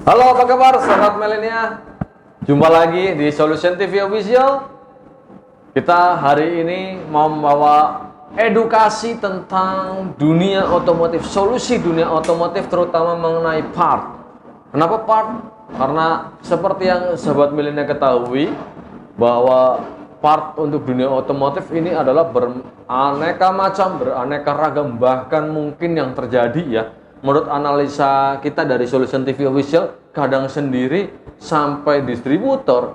Halo, apa kabar sahabat milenial? Jumpa lagi di Solution TV Official. Kita hari ini mau membawa edukasi tentang dunia otomotif, solusi dunia otomotif terutama mengenai part. Kenapa part? Karena seperti yang sahabat milenial ketahui bahwa part untuk dunia otomotif ini adalah beraneka macam, beraneka ragam, bahkan mungkin yang terjadi ya. Menurut analisa kita dari Solution TV Official, kadang sendiri sampai distributor,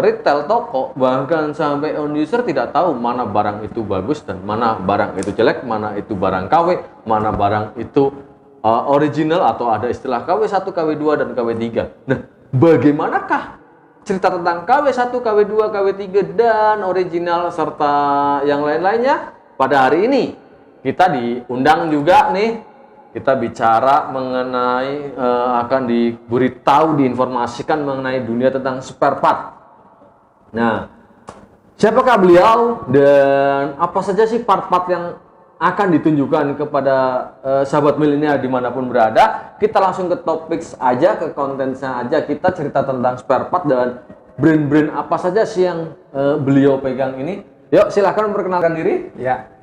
retail toko, bahkan sampai on user tidak tahu mana barang itu bagus dan mana barang itu jelek, mana itu barang KW, mana barang itu original atau ada istilah KW1, KW2 dan KW3. Nah, bagaimanakah cerita tentang KW1, KW2, KW3 dan original serta yang lain-lainnya? Pada hari ini kita diundang juga nih. Kita bicara mengenai akan diberitahu, diinformasikan mengenai dunia tentang spare part. Nah, siapakah beliau dan apa saja sih part-part yang akan ditunjukkan kepada sahabat milenial dimanapun berada? Kita langsung ke topik aja, ke kontennya aja. Kita cerita tentang spare part dan brand-brand apa saja sih yang beliau pegang ini. Yuk, silahkan memperkenalkan diri. Ya.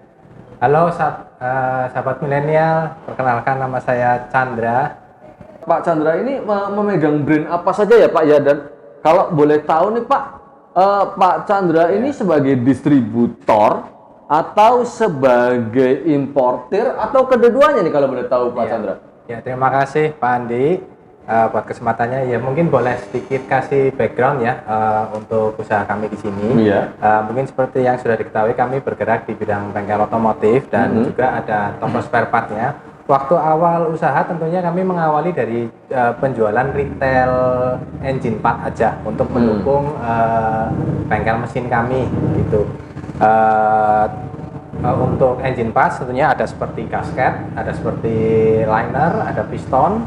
Halo sahabat milenial, perkenalkan nama saya Chandra. Pak Chandra ini memegang brand apa saja ya Pak ya, dan kalau boleh tahu nih Pak, Pak Chandra ini sebagai distributor atau sebagai importir atau kedua-duanya nih kalau boleh tahu Pak Chandra? Ya, terima kasih Pak Andi buat kesempatannya. Ya, mungkin boleh sedikit kasih background ya untuk usaha kami di sini. Iya. Mungkin seperti yang sudah diketahui, kami bergerak di bidang bengkel otomotif dan juga ada toko spare partnya. Waktu awal usaha tentunya kami mengawali dari penjualan retail engine part aja untuk mendukung bengkel mesin kami gitu. Untuk engine parts tentunya ada seperti gasket, ada seperti liner, ada piston,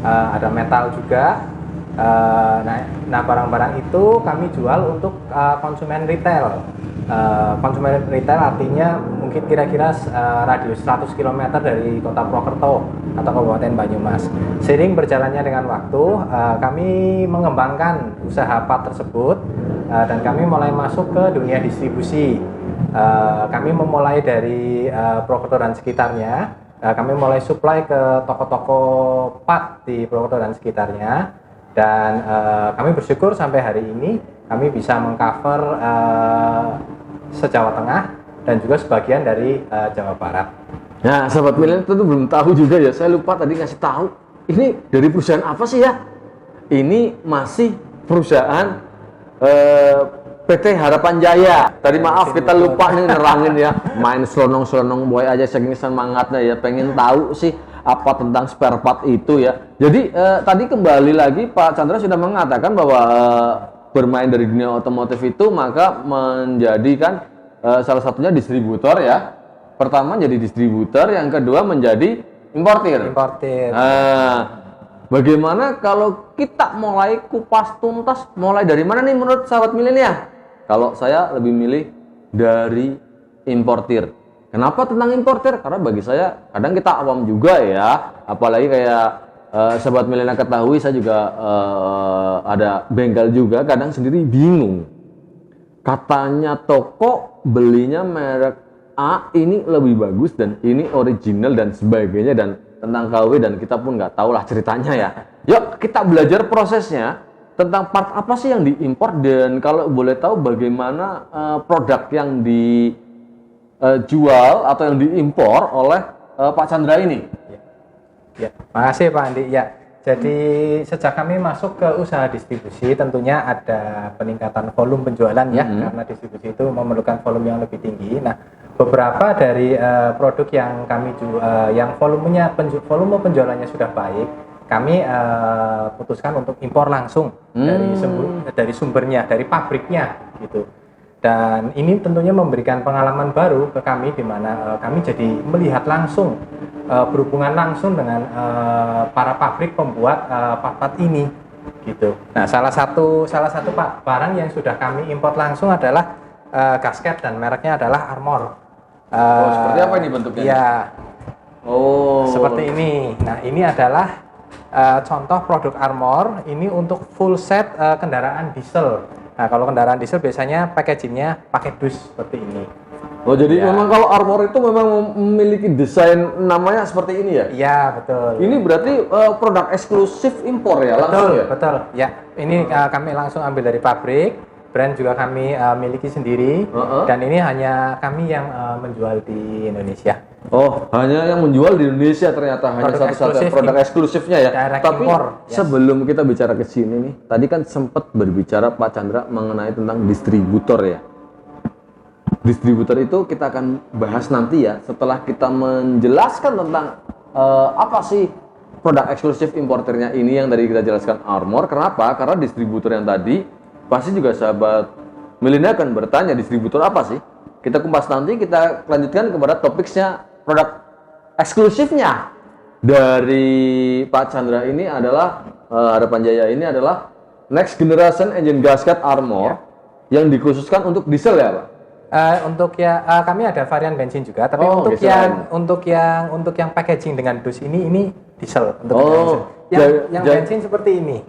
ada metal juga. Nah, barang-barang itu kami jual untuk konsumen retail. Konsumen retail artinya mungkin kira-kira radius 100 km dari kota Purwokerto atau Kabupaten Banyumas. Seiring berjalannya dengan waktu, kami mengembangkan usaha part tersebut dan kami mulai masuk ke dunia distribusi. Kami memulai dari Purwokerto dan sekitarnya. Kami mulai supply ke toko-toko part di Purwokerto dan sekitarnya, dan kami bersyukur sampai hari ini kami bisa mengcover se-Jawa Tengah dan juga sebagian dari Jawa Barat. Nah, sahabat milenial tentu belum tahu juga ya, saya lupa tadi ngasih tahu. Ini dari perusahaan apa sih ya? Ini masih perusahaan PT Harapan Jaya. Tadi maaf kita lupa nih nerangin ya. Main selonong-selonong boy aja saking semangatnya ya, pengen tahu sih apa tentang spare part itu ya. Jadi tadi kembali lagi Pak Chandra sudah mengatakan bahwa bermain dari dunia otomotif itu maka menjadikan salah satunya distributor ya. Pertama jadi distributor, yang kedua menjadi importir. Bagaimana kalau kita mulai kupas tuntas, mulai dari mana nih menurut sahabat milenial? Kalau saya lebih milih dari importir. Kenapa tentang importir? Karena bagi saya kadang kita awam juga ya, apalagi kayak sahabat milenial ketahui, saya juga ada bengkel juga, kadang sendiri bingung. Katanya toko belinya merek A ini lebih bagus dan ini original dan sebagainya, dan tentang KW dan kita pun nggak tahu lah ceritanya ya. Yuk kita belajar prosesnya tentang part apa sih yang diimpor, dan kalau boleh tahu bagaimana produk yang dijual atau yang diimpor oleh Pak Chandra ini. Ya, makasih Pak Andi. Ya, jadi sejak kami masuk ke usaha distribusi tentunya ada peningkatan volume penjualan ya, karena distribusi itu memerlukan volume yang lebih tinggi. Nah, beberapa dari produk yang kami jual, yang volume penjualannya sudah baik, kami putuskan untuk impor langsung dari sumbernya, dari pabriknya gitu. Dan ini tentunya memberikan pengalaman baru ke kami, di mana kami jadi melihat langsung, berhubungan langsung dengan para pabrik pembuat part-part ini gitu. Nah, salah satu barang yang sudah kami impor langsung adalah gasket, dan mereknya adalah Armor. Seperti apa ini bentuknya? Ya. Oh. Seperti ini. Nah, ini adalah contoh produk Armor ini untuk full set kendaraan diesel. Nah, kalau kendaraan diesel biasanya packagingnya pakai dus seperti ini. Oh, jadi Ya. memang kalau Armor itu memang memiliki desain namanya seperti ini ya? Iya, betul. Ini berarti produk eksklusif impor ya langsung Betul, ya? betul. Ya, ini kami langsung ambil dari pabrik. Brand juga kami miliki sendiri. Dan ini hanya kami yang menjual di Indonesia. Oh, hanya yang menjual di Indonesia ternyata hanya Produk satu-satu eksklusif, produk eksklusifnya ya. direct Tapi impor, yes. sebelum kita bicara ke sini nih, tadi kan sempat berbicara Pak Chandra mengenai tentang distributor ya. Distributor itu kita akan bahas nanti ya setelah kita menjelaskan tentang apa sih produk eksklusif importernya ini yang tadi kita jelaskan Armor. Kenapa? Karena distributor yang tadi pasti juga sahabat milenial akan bertanya distributor apa sih? Kita kupas nanti, kita lanjutkan kepada topiknya produk eksklusifnya dari Pak Chandra ini adalah Harapan Jaya ini adalah next generation engine gasket Armor yang dikhususkan untuk diesel ya Pak? Untuk kami ada varian bensin juga, tapi Oh, untuk diesel untuk yang packaging dengan dus ini diesel untuk Oh, yang bensin seperti ini.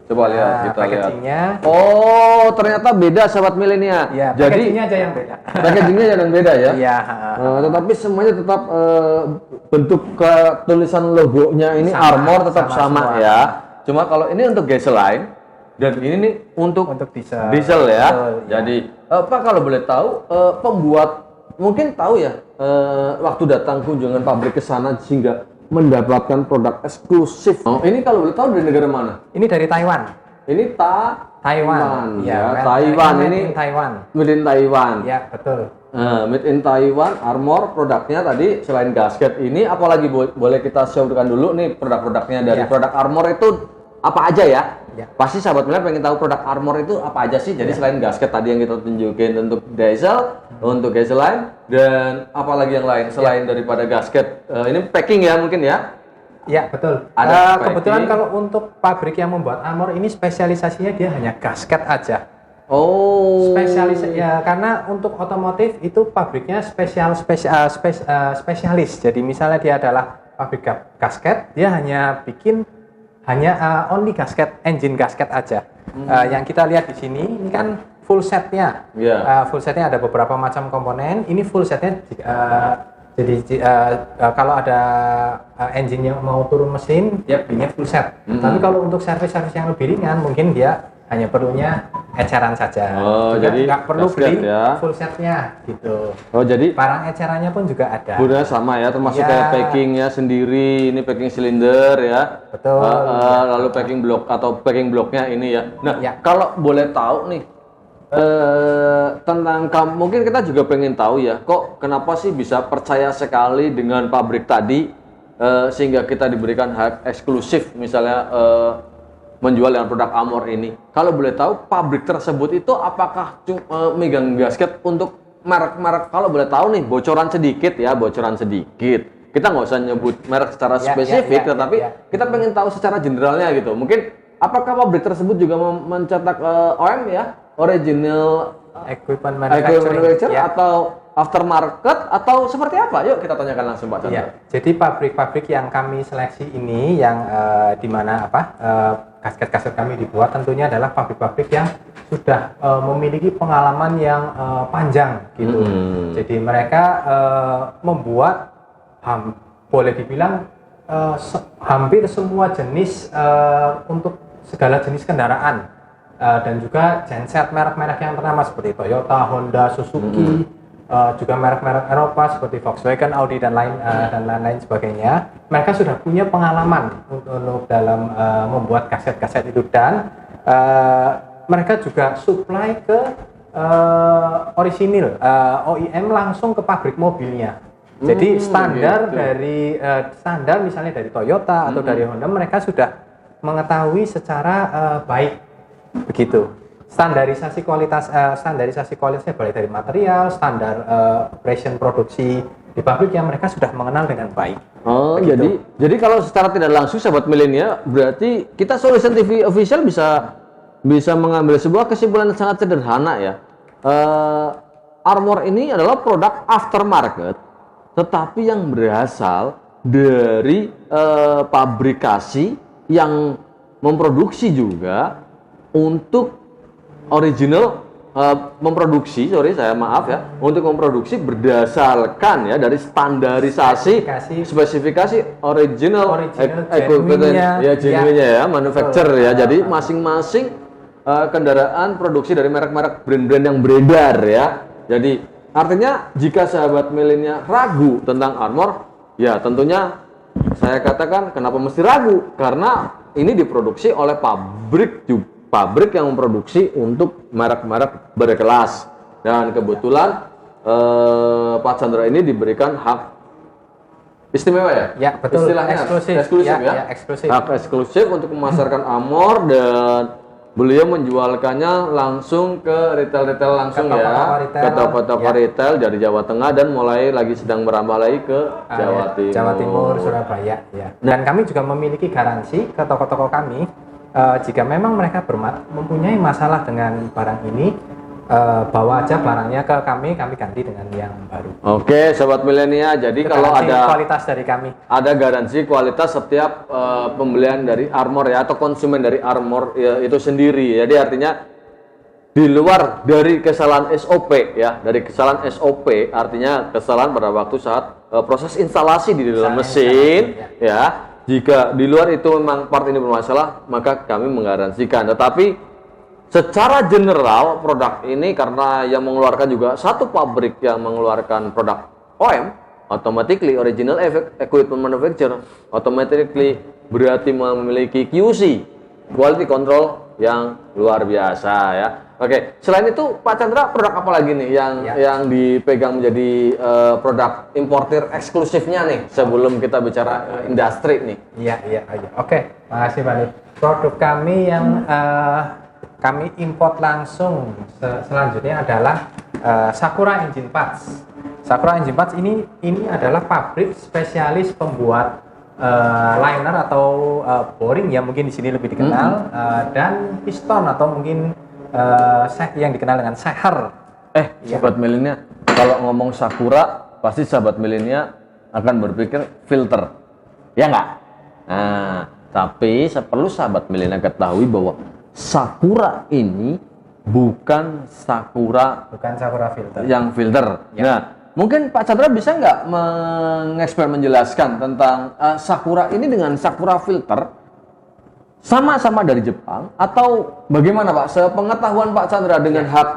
Coba lihat, kita lihat. Packagingnya. Oh, ternyata beda sahabat milenial. Ya, Jadi packagingnya aja yang beda. packagingnya yang beda ya. Iya. Tetapi semuanya tetap bentuk tulisan logonya ini Sama, Armor tetap sama sama semua. ya. Cuma kalau ini untuk gasoline dan ini nih untuk diesel. diesel ya. Betul, ya. Jadi Pak kalau boleh tahu pembuat mungkin tahu ya waktu datang kunjungan pabrik ke sana sehingga mendapatkan produk eksklusif. Oh, ini kalau boleh tahu dari negara mana? Ini dari Taiwan. Ini Taiwan. ya. Taiwan ini Taiwan. made in Taiwan. Ya, betul. Made in Taiwan, Armor produknya tadi selain gasket ini apalagi boleh kita showkan dulu nih produk-produknya dari Ya. produk Armor itu apa aja ya? Ya. Pasti sahabat milenial pengen tahu produk Armor itu apa aja sih. Jadi selain gasket tadi yang kita tunjukin untuk diesel, untuk gasoline dan apalagi yang lain selain daripada gasket. Ini packing ya mungkin ya. Ya, betul. Ada Kebetulan packing. kalau untuk pabrik yang membuat Armor ini spesialisasinya dia hanya gasket aja. Oh. Ya, karena untuk otomotif itu pabriknya spesialis. Jadi misalnya dia adalah pabrik gasket, dia hanya bikin only gasket, engine gasket aja. Yang kita lihat di sini ini kan full setnya. Yeah. Full setnya ada beberapa macam komponen. Ini full setnya kalau ada engine yang mau turun mesin, dia belinya full set. Tapi kalau untuk servis-servis yang lebih ringan, mungkin dia hanya perlunya eceran saja. Oh, jadi nggak perlu gasket beli ya. full setnya gitu. Oh, jadi Barang ecerannya pun juga ada. Udah sama ya, termasuk Ya. kayak packingnya sendiri, ini packing silinder ya. Betul. Lalu packing blok atau packing bloknya ini ya. Nah, Ya. kalau boleh tahu nih tentang kamu, mungkin kita juga pengen tahu ya, kok kenapa sih bisa percaya sekali dengan pabrik tadi sehingga kita diberikan hak eksklusif misalnya menjual dengan produk Armor ini. Kalau boleh tahu pabrik tersebut itu apakah megang gasket untuk merek-merek, kalau boleh tahu nih bocoran sedikit ya, bocoran sedikit. Kita nggak usah nyebut merek secara spesifik, tetapi kita pengen tahu secara generalnya gitu. Mungkin apakah pabrik tersebut juga mencetak OEM ya, original Equipment manufacturer ya. atau aftermarket atau seperti apa? Yuk kita tanyakan langsung Pak Chandra. Ya, jadi pabrik-pabrik yang kami seleksi ini yang di mana gasket-gasket kami dibuat tentunya adalah pabrik-pabrik yang sudah memiliki pengalaman yang panjang gitu. Jadi mereka membuat boleh dibilang hampir semua jenis untuk segala jenis kendaraan dan juga genset merek-merek yang ternama seperti Toyota, Honda, Suzuki. Juga merek-merek Eropa seperti Volkswagen, Audi dan lain-lain sebagainya. Mereka sudah punya pengalaman untuk dalam membuat kaset-kaset itu dan mereka juga supply ke orisinil OEM langsung ke pabrik mobilnya. Jadi standar dari standar misalnya dari Toyota atau dari Honda mereka sudah mengetahui secara baik begitu. Standarisasi kualitasnya baik dari material, standar operation produksi di pabrik yang mereka sudah mengenal dengan baik. Oh, Begitu. jadi kalau secara tidak langsung sahabat milenial, berarti kita Solution TV Official bisa mengambil sebuah kesimpulan yang sangat sederhana ya. Armor ini adalah produk aftermarket, tetapi yang berasal dari pabrikasi yang memproduksi juga untuk untuk memproduksi berdasarkan ya dari standarisasi spesifikasi original genuine-nya ya manufacturer ya. Jadi masing-masing kendaraan produksi dari merek-merek brand-brand yang beredar ya. Jadi artinya jika sahabat milenial ragu tentang Armor, ya tentunya saya katakan kenapa mesti ragu, karena ini diproduksi oleh pabrik yang memproduksi untuk merek-merek berkelas, dan kebetulan Pak Chandra ini diberikan hak istimewa ya? Ya betul. Istilahnya eksklusif ya? Ya, eksklusif. Hak eksklusif untuk memasarkan Armor, dan beliau menjualkannya langsung ke retail-retail langsung ke toko-toko retail dari Jawa Tengah, dan mulai lagi sedang merambah lagi ke Jawa Timur, Surabaya ya. Dan kami juga memiliki garansi ke toko-toko kami. Jika memang mereka mempunyai masalah dengan barang ini, bawa aja barangnya ke kami ganti dengan yang baru. Oke, sobat milenial. Jadi itu kalau ada kualitas dari kami, ada garansi kualitas setiap pembelian dari Armor ya, atau konsumen dari Armor ya, itu sendiri. Jadi artinya di luar dari kesalahan SOP ya, dari kesalahan SOP artinya kesalahan pada waktu saat proses instalasi di dalam mesin ya. Jika di luar itu memang part ini bermasalah, maka kami menggaransikan. Tetapi secara general produk ini, karena yang mengeluarkan juga satu pabrik yang mengeluarkan produk OEM, automatically original equipment manufacturer, automatically berarti memiliki QC, quality control yang luar biasa ya. Oke, selain itu Pak Chandra, produk apa lagi nih yang dipegang menjadi produk importir eksklusifnya nih sebelum kita bicara industri nih? Iya. Oke, makasih Pak. Produk kami yang kami import langsung selanjutnya adalah Sakura Engine Parts. Sakura Engine Parts ini adalah pabrik spesialis pembuat liner atau boring ya, mungkin di sini lebih dikenal, dan piston atau mungkin yang dikenal dengan seher. Sahabat milenial, kalau ngomong Sakura pasti sahabat milenial akan berpikir filter, ya nggak? Nah, tapi perlu sahabat milenial ketahui bahwa Sakura ini bukan Sakura filter. Yang filter. Ya. Nah, mungkin Pak Chandra bisa nggak menjelaskan tentang Sakura ini dengan Sakura filter sama-sama dari Jepang, atau bagaimana Pak? Sepengetahuan Pak Chandra dengan hak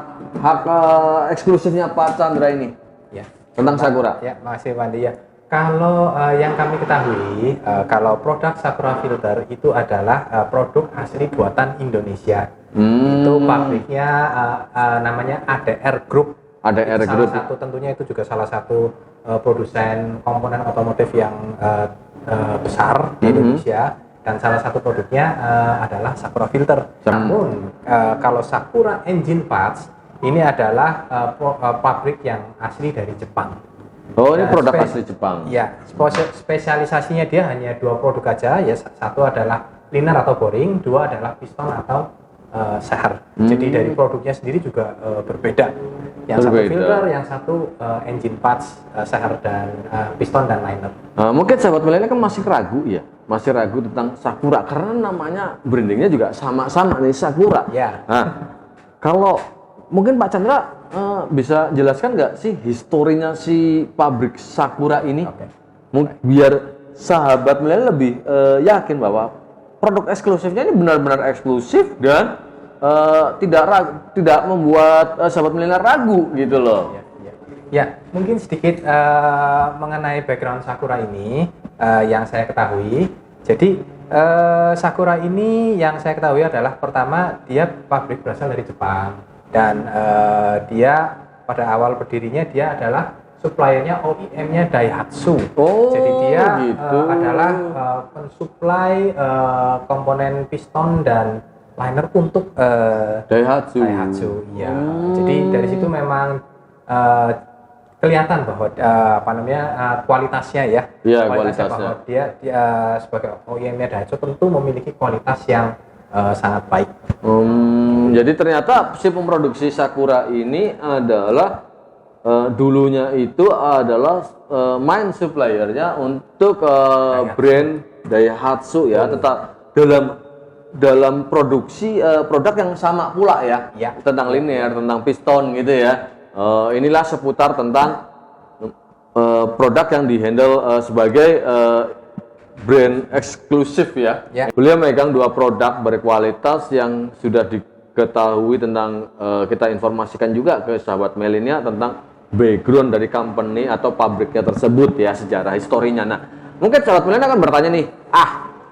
eksklusifnya Pak Chandra ini tentang Sakura. Ya, makasih Pak Andi ya. Kalau yang kami ketahui, kalau produk Sakura filter itu adalah produk asli buatan Indonesia. Itu pabriknya namanya ADR Group. ADR Group. Tentunya itu juga salah satu produsen komponen otomotif yang besar di Indonesia. Dan salah satu produknya adalah Sakura filter. Namun kalau Sakura Engine Parts ini adalah pabrik yang asli dari Jepang. Oh, ini produk asli Jepang. Ya, spesialisasinya dia hanya 2 produk aja ya. Satu adalah liner atau boring, 2 adalah piston atau seher. Jadi dari produknya sendiri juga berbeda. Yang satu filter, yang satu engine parts, seher dan piston dan liner. Mungkin sahabat milenial kan masih ragu tentang Sakura karena namanya brandingnya juga sama-sama nih, Sakura. Ya. Nah, kalau mungkin Pak Chandra bisa jelaskan nggak sih historinya si pabrik Sakura ini? Biar sahabat milenial lebih yakin bahwa produk eksklusifnya ini benar-benar eksklusif dan tidak membuat sahabat milenial ragu gitu loh. Ya, mungkin sedikit mengenai background Sakura ini yang saya ketahui. Jadi Sakura ini yang saya ketahui adalah pertama dia pabrik berasal dari Jepang, dan dia pada awal berdirinya dia adalah suppliernya OEM-nya Daihatsu. Jadi dia adalah pensuplai komponen piston dan liner untuk Daihatsu. Ya. Jadi dari situ memang kelihatan bahwa kualitasnya ya. Iya, kualitasnya. Bahwa dia sebagai OEM-nya Daihatsu tentu memiliki kualitas yang sangat baik. Jadi ternyata si pemproduksi Sakura ini adalah dulunya itu adalah main suppliernya untuk brand Daihatsu ya. dalam produksi produk yang sama pula ya, Ya. tentang linear, tentang piston gitu ya. Inilah seputar tentang produk yang dihandle sebagai brand eksklusif ya. Ya. Beliau megang 2 produk berkualitas yang sudah diketahui tentang, kita informasikan juga ke sahabat Melenia tentang background dari company atau pabriknya tersebut ya, sejarah historinya. Nah, mungkin sahabat Melenia akan bertanya nih,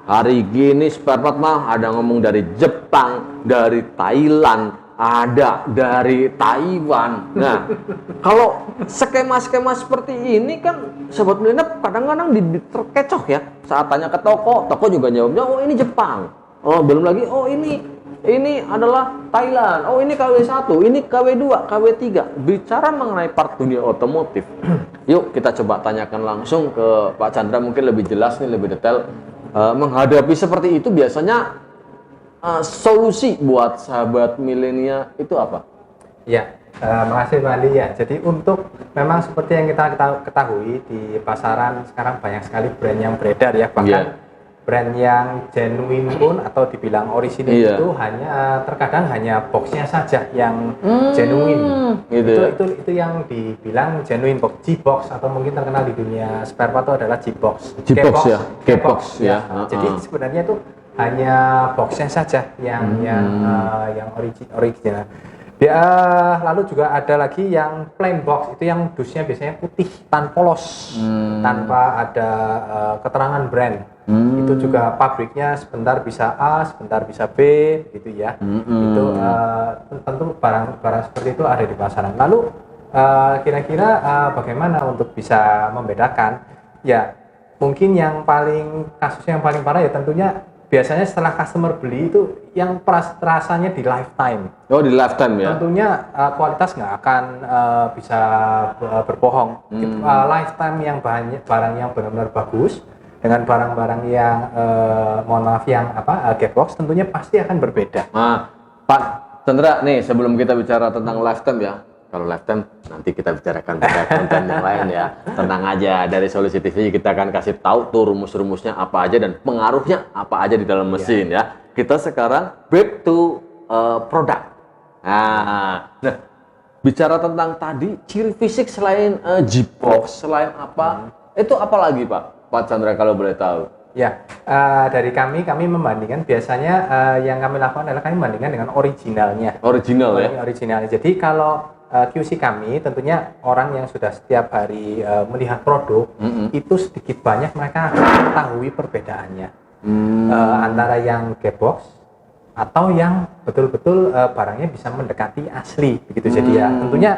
hari gini spare part mah ada ngomong dari Jepang, dari Thailand, ada dari Taiwan. Nah, kalau skema-skema seperti ini kan sahabat Melenia kadang-kadang terkecoh ya saat tanya ke toko juga jawabnya, oh ini Jepang. Oh, belum lagi, oh ini adalah Thailand. Oh, ini KW1, ini KW2, KW3. Bicara mengenai part dunia otomotif. Yuk kita coba tanyakan langsung ke Pak Chandra, mungkin lebih jelas nih, lebih detail. Menghadapi seperti itu biasanya solusi buat sahabat milenia itu apa? Ya, makasih Pak Andi ya. Jadi untuk memang seperti yang kita ketahui di pasaran sekarang banyak sekali brand yang beredar ya, bahkan brand yang genuine pun atau dibilang orisinil itu terkadang hanya boxnya saja yang genuine. Itu yang dibilang genuine box, G-box atau mungkin terkenal di dunia spare part itu adalah G-box. G-box ya. Jadi sebenarnya itu hanya boxnya saja yang original. Lalu juga ada lagi yang plain box, itu yang dusnya biasanya putih tan polos, tanpa ada keterangan brand. Itu juga pabriknya sebentar bisa A, sebentar bisa B, gitu ya. Itu tentu barang seperti itu ada di pasaran. Lalu kira-kira bagaimana untuk bisa membedakan? Ya mungkin kasus yang paling parah ya tentunya biasanya setelah customer beli itu yang rasanya di lifetime. Oh, di lifetime ya. Tentunya kualitas nggak akan bisa berbohong. Lifetime yang barang yang benar-benar bagus dengan barang-barang yang mohon maaf yang gearbox tentunya pasti akan berbeda. Nah, Pak Chandra nih, sebelum kita bicara tentang lifetime ya. Kalau lifetime nanti kita bicarakan pada konten yang lain ya. Tenang aja, dari Solusi TV kita akan kasih tahu tuh rumus-rumusnya apa aja dan pengaruhnya apa aja di dalam mesin ya. Kita sekarang back to produk. Nah, bicara tentang tadi ciri fisik selain G-box, selain apa? Itu apa lagi Pak Chandra kalau boleh tahu? Ya, dari kami membandingkan biasanya yang kami lakukan adalah kami membandingkan dengan originalnya. Original ya? Originalnya. Jadi kalau QC kami tentunya orang yang sudah setiap hari melihat produk itu sedikit banyak mereka akan mengetahui perbedaannya antara yang gearbox atau yang betul-betul barangnya bisa mendekati asli begitu. Jadi ya tentunya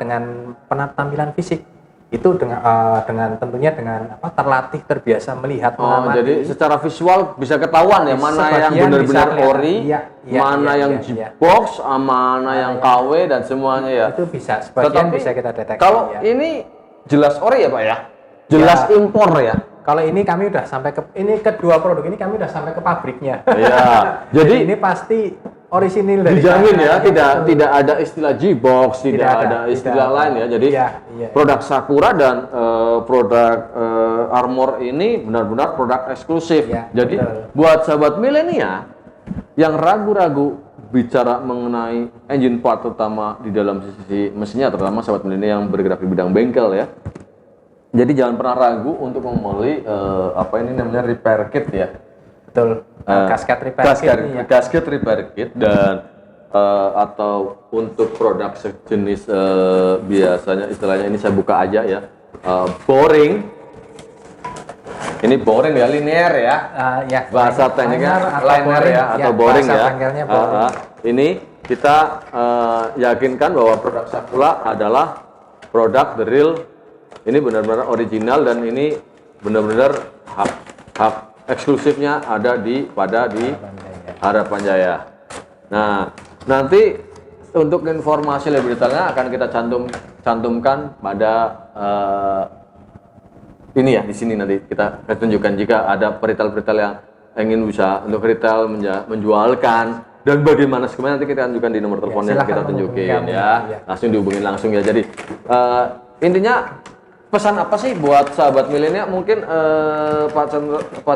dengan penampilan fisik itu dengan tentunya dengan terlatih terbiasa melihat mengamati. Jadi secara visual bisa ketahuan ya mana yang benar-benar ori, mana yang G-box, mana yang KW dan semuanya ya. Itu bisa sebagian bisa kita deteksi. Kalau ini jelas ori ya Pak ya? Jelas impor ya. Kalau ini kami udah sampai kedua produk ini kami udah sampai ke pabriknya. Iya. Jadi ini pasti orisinil dari dijamin ya, tidak ada istilah G-box, tidak ada istilah lain ya. Jadi produk Sakura dan produk Armor ini benar-benar produk eksklusif. Ya, jadi betul. Buat sahabat milenia yang ragu-ragu bicara mengenai engine part terutama di dalam sisi mesinnya, terutama sahabat milenia yang bergerak di bidang bengkel ya. Jadi jangan pernah ragu untuk membeli repair kit ya. Betul. Gasket repair kit. Gasket repair kit dan atau untuk produk sejenis biasanya istilahnya ini saya buka aja ya. Boring. Ini boring ya, linear ya. Bahasa tekniknya liner ya atau boring ya. Ini kita yakinkan bahwa produk Sakura adalah produk the real. Ini benar-benar original dan ini benar-benar hak eksklusifnya ada di Harapan Jaya. Nah, nanti untuk informasi lebih detailnya akan kita cantumkan pada ini ya, di sini nanti kita tunjukkan jika ada peritel-peritel yang ingin bisa untuk retail menjualkan dan bagaimana sebenarnya nanti kita tunjukkan di nomor teleponnya kita tunjukin ya. Langsung dihubungin langsung ya. Jadi intinya pesan apa sih buat sahabat milenial mungkin Pak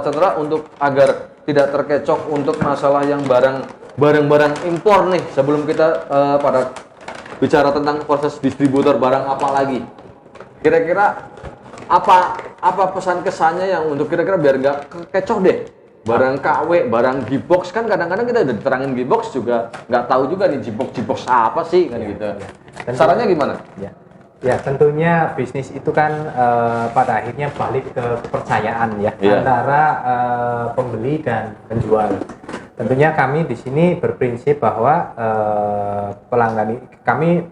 Chandra untuk agar tidak terkecoh untuk masalah yang barang-barang impor nih, sebelum kita pada bicara tentang proses distributor barang apa lagi. Kira-kira apa pesan kesannya yang untuk kira-kira biar nggak kecoh deh, barang KW, barang G-box, kan kadang-kadang kita udah diterangin G-box juga nggak tahu juga nih G-box apa sih kan gitu. Sarannya gimana? Ya tentunya bisnis itu kan pada akhirnya balik ke kepercayaan ya antara pembeli dan penjual. Tentunya kami di sini berprinsip bahwa pelanggan kami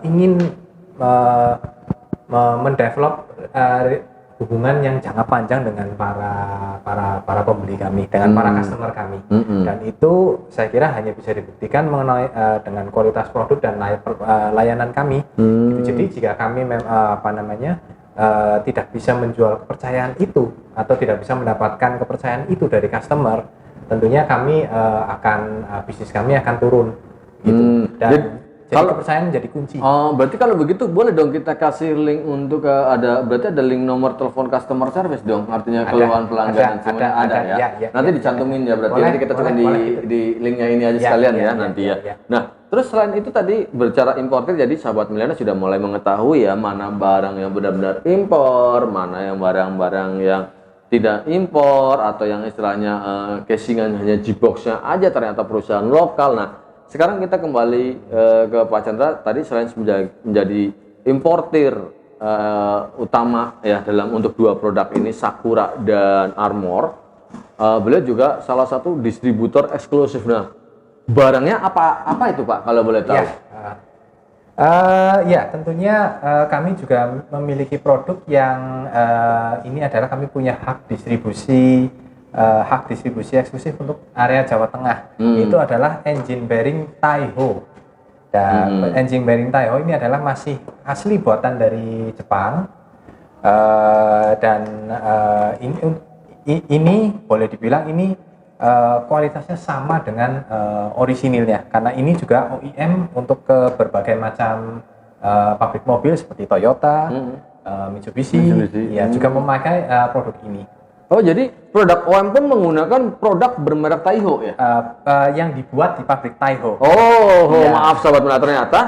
ingin mendevelop hubungan yang jangka panjang dengan para pembeli kami, dengan para customer kami. Dan itu saya kira hanya bisa dibuktikan mengenai dengan kualitas produk dan layanan kami. Jadi jika kami tidak bisa menjual kepercayaan itu atau tidak bisa mendapatkan kepercayaan itu dari customer, tentunya kami bisnis kami akan turun gitu. Dan jadi kepercayaan jadi kunci. Oh, berarti kalau begitu boleh dong kita kasih link untuk berarti ada link nomor telepon customer service dong, artinya keluhan pelanggan semuanya ada ya. Nanti dicantumin ya, berarti boleh, nanti kita cuma di linknya ini aja sekalian ya nanti ya. Nah, terus selain itu tadi berbicara importer, jadi sahabat milenial sudah mulai mengetahui ya mana barang yang benar-benar impor, mana yang barang-barang yang tidak impor atau yang istilahnya casingan hanya G-box-nya aja ternyata perusahaan lokal. Nah, sekarang kita kembali ke Pak Chandra. Tadi selain menjadi importir utama ya dalam untuk dua produk ini, Sakura dan Armor, beliau juga salah satu distributor eksklusif. Nah, barangnya apa itu Pak kalau boleh tahu? Ya tentunya kami juga memiliki produk yang ini adalah kami punya hak distribusi eksklusif untuk area Jawa Tengah. Itu adalah engine bearing Taiho. Dan engine bearing Taiho ini adalah masih asli buatan dari Jepang. Dan ini boleh dibilang ini kualitasnya sama dengan orisinilnya, karena ini juga OEM untuk ke berbagai macam pabrik mobil seperti Toyota, Mitsubishi, ya juga memakai produk ini. Oh, jadi produk OEM pun menggunakan produk bermerek Taiho ya? Yang dibuat di pabrik Taiho. Maaf sahabat milenial, ternyata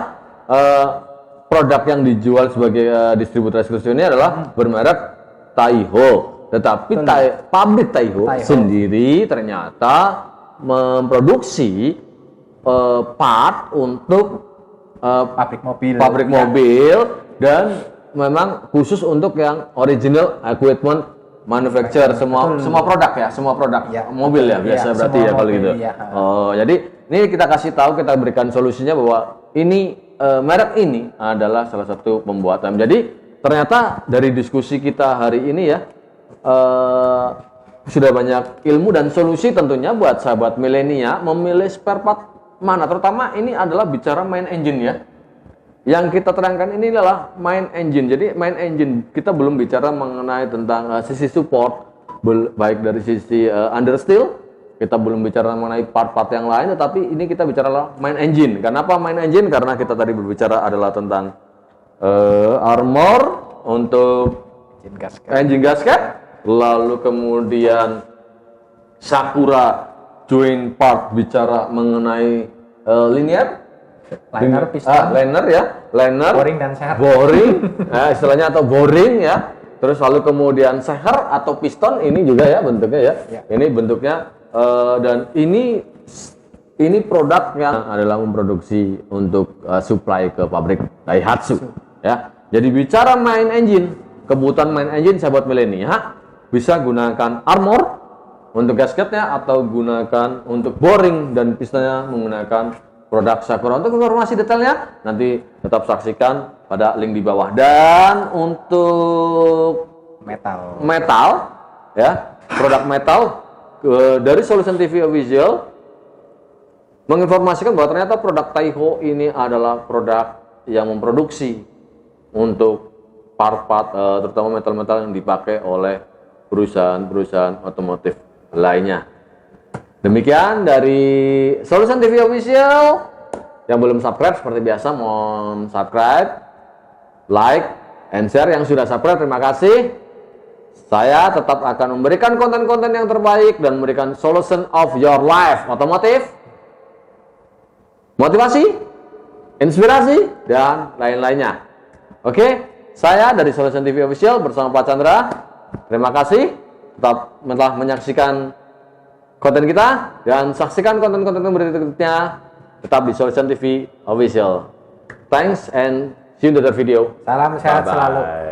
produk yang dijual sebagai distributor eksklusif ini adalah bermerek Taiho. Tetapi pabrik Taiho sendiri ternyata memproduksi part untuk pabrik mobil dan memang khusus untuk yang original equipment manufacturer, semua produk mobil ya biasa berarti ya kalau gitu. Oh, jadi ini kita kasih tahu, kita berikan solusinya bahwa ini merek ini adalah salah satu pembuatan. Jadi ternyata dari diskusi kita hari ini ya sudah banyak ilmu dan solusi tentunya buat sahabat milenial memilih spare part mana, terutama ini adalah bicara main engine ya. Yang kita terangkan ini adalah main engine. Jadi main engine kita belum bicara mengenai tentang sisi support, baik dari sisi understeel, kita belum bicara mengenai part-part yang lain, tetapi ini kita bicara main engine. Kenapa main engine? Karena kita tadi berbicara adalah tentang armor untuk engine gasket, lalu kemudian Sakura joint part bicara mengenai linear, liner, piston, liner, boring dan seher. Istilahnya atau boring ya. Terus lalu kemudian seher atau piston, ini juga ya bentuknya ya. Ini bentuknya dan ini produk yang adalah memproduksi untuk supply ke pabrik Daihatsu ya. Jadi bicara main engine, kebutuhan main engine sahabat milenial bisa gunakan armor untuk gasketnya atau gunakan untuk boring dan pistonnya menggunakan produk Sakura. Untuk informasi detailnya nanti tetap saksikan pada link di bawah. Dan untuk metal ya, produk metal dari Solution TV Official menginformasikan bahwa ternyata produk Taiho ini adalah produk yang memproduksi untuk part-part terutama metal-metal yang dipakai oleh perusahaan-perusahaan otomotif lainnya. Demikian dari Solution TV Official. Yang belum subscribe seperti biasa mohon subscribe, like, and share. Yang sudah subscribe terima kasih. Saya tetap akan memberikan konten-konten yang terbaik dan memberikan solution of your life otomotif, motivasi, inspirasi, dan lain-lainnya. Oke, saya dari Solution TV Official bersama Pak Chandra. Terima kasih tetap telah menyaksikan konten kita dan saksikan konten-konten berikutnya tetap di Solution TV Official. Thanks and see you in the video. Salam sehat selalu.